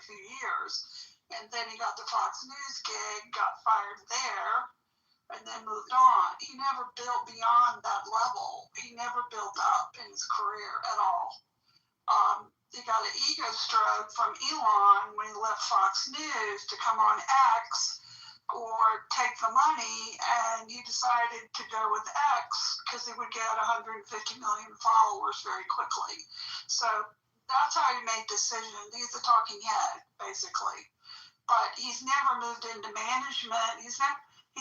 a few years. And then he got the Fox News gig, got fired there, and then moved on. He never built beyond that level. He never built up in his career at all. He got an ego stroke from Elon when he left Fox News to come on X or take the money, and he decided to go with X because he would get 150 million followers very quickly. So that's how he made decisions. He's a talking head, basically. But he's never moved into management. He's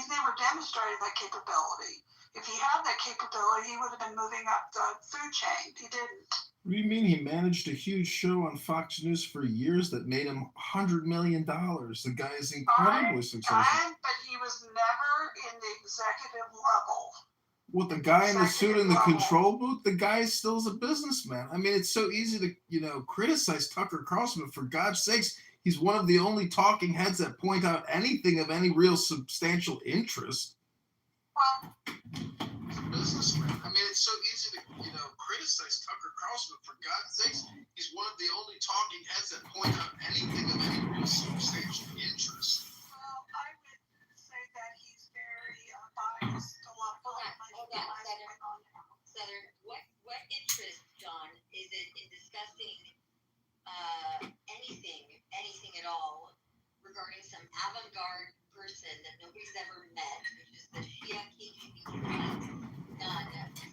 never demonstrated that capability. If he had that capability, he would have been moving up the food chain. He didn't. What do you mean he managed a huge show on Fox News for years that made him $100 million? The guy is incredibly successful. But he was never in the executive level. With the guy in the suit in the control booth, the guy still is a businessman. I mean, it's so easy to, criticize Tucker Carlson, but for God's sakes, he's one of the only talking heads that point out anything of any real substantial interest. Well, he's a businessman. I mean, it's so easy to, criticize Tucker Carlson, but for God's sakes, he's one of the only talking heads that point out anything of any real substantial interest. Well, I would say that he's very biased. Hold on, Southern. What interest, John, is it in discussing anything at all regarding some avant-garde person that nobody's ever met, which is the Shia KGB trained nun,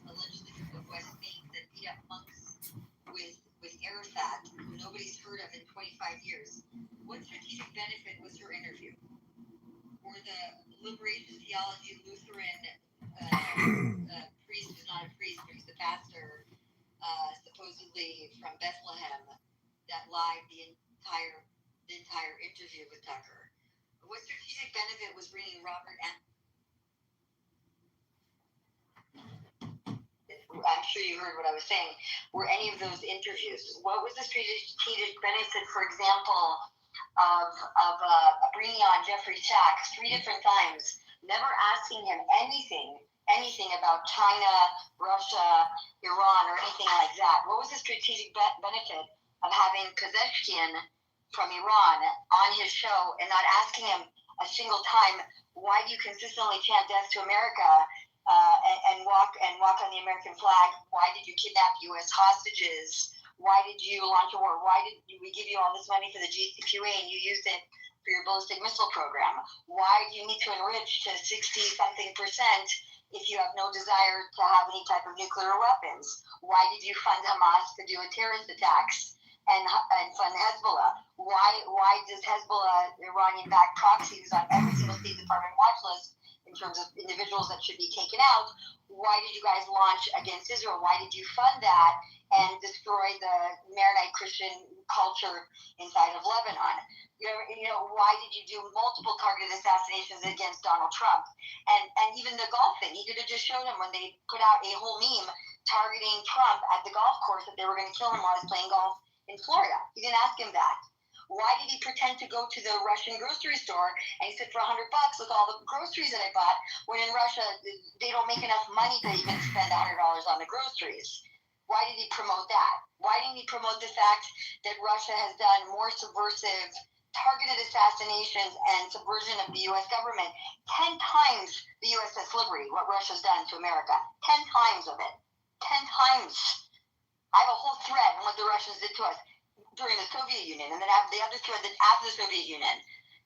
allegedly from the West Bank, that beat up monks with Arafat, who nobody's heard of in 25 years? What strategic benefit was her interview? Or the Liberation Theology Lutheran priest, who's not a priest, but he's the pastor, supposedly from Bethlehem, that lied the entire interview with Tucker? What strategic benefit was bringing Robert I'm sure you heard what I was saying. Were any of those interviews? What was the strategic benefit, for example, of bringing on Jeffrey Sachs 3 different times, never asking him anything about China, Russia, Iran, or anything like that? What was the strategic benefit of having Pezeshkian from Iran on his show and not asking him a single time, why do you consistently chant death to America and walk on the American flag? Why did you kidnap U.S. hostages? Why did you launch a war? Why did we give you all this money for the JCPOA and you used it for your ballistic missile program? Why do you need to enrich to 60-something% if you have no desire to have any type of nuclear weapons? Why did you fund Hamas to do a terrorist attacks and fund Hezbollah? Why does Hezbollah, Iranian-backed proxies on every single State Department watch list in terms of individuals that should be taken out? Why did you guys launch against Israel? Why did you fund that and destroy the Maronite Christian culture inside of Lebanon? Why did you do multiple targeted assassinations against Donald Trump? And even the golf thing, he could have just showed him when they put out a whole meme targeting Trump at the golf course that they were going to kill him while he was playing golf in Florida. He didn't ask him that. Why did he pretend to go to the Russian grocery store and he said, for $100, look all the groceries that I bought, when in Russia they don't make enough money to even spend $100 on the groceries? Why did he promote that? Why didn't he promote the fact that Russia has done more subversive targeted assassinations and subversion of the U.S. government 10 times the USS Liberty, what Russia's done to America? 10 times of it. 10 times. I have a whole thread on what the Russians did to us during the Soviet Union, and then I have the other thread that's after the Soviet Union.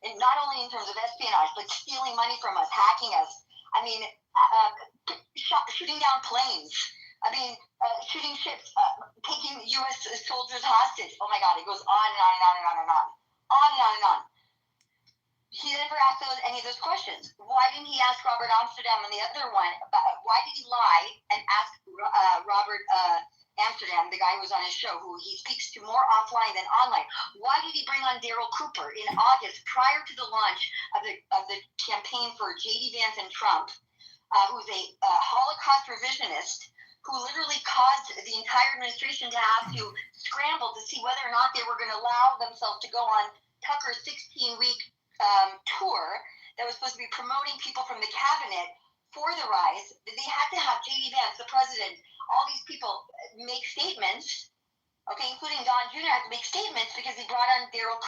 And not only in terms of espionage, but stealing money from us, hacking us. I mean, shooting down planes. I mean, shooting ships, taking U.S. soldiers hostage. Oh my God, it goes on and on and on and on and on. On and on and on. He never asked any of those questions. Why didn't he ask Robert Amsterdam on the other one? Why did he lie and ask Robert Amsterdam, the guy who was on his show, who he speaks to more offline than online? Why did he bring on Daryl Cooper in August, prior to the launch of the campaign for J.D. Vance and Trump, who's a Holocaust revisionist, who literally caused the entire administration to have to scramble to see whether or not they were going to allow themselves to go on Tucker's 16-week tour that was supposed to be promoting people from the cabinet for the rise. They had to have J.D. Vance, the president, all these people make statements, okay, including Don Jr. had to make statements because he brought on Daryl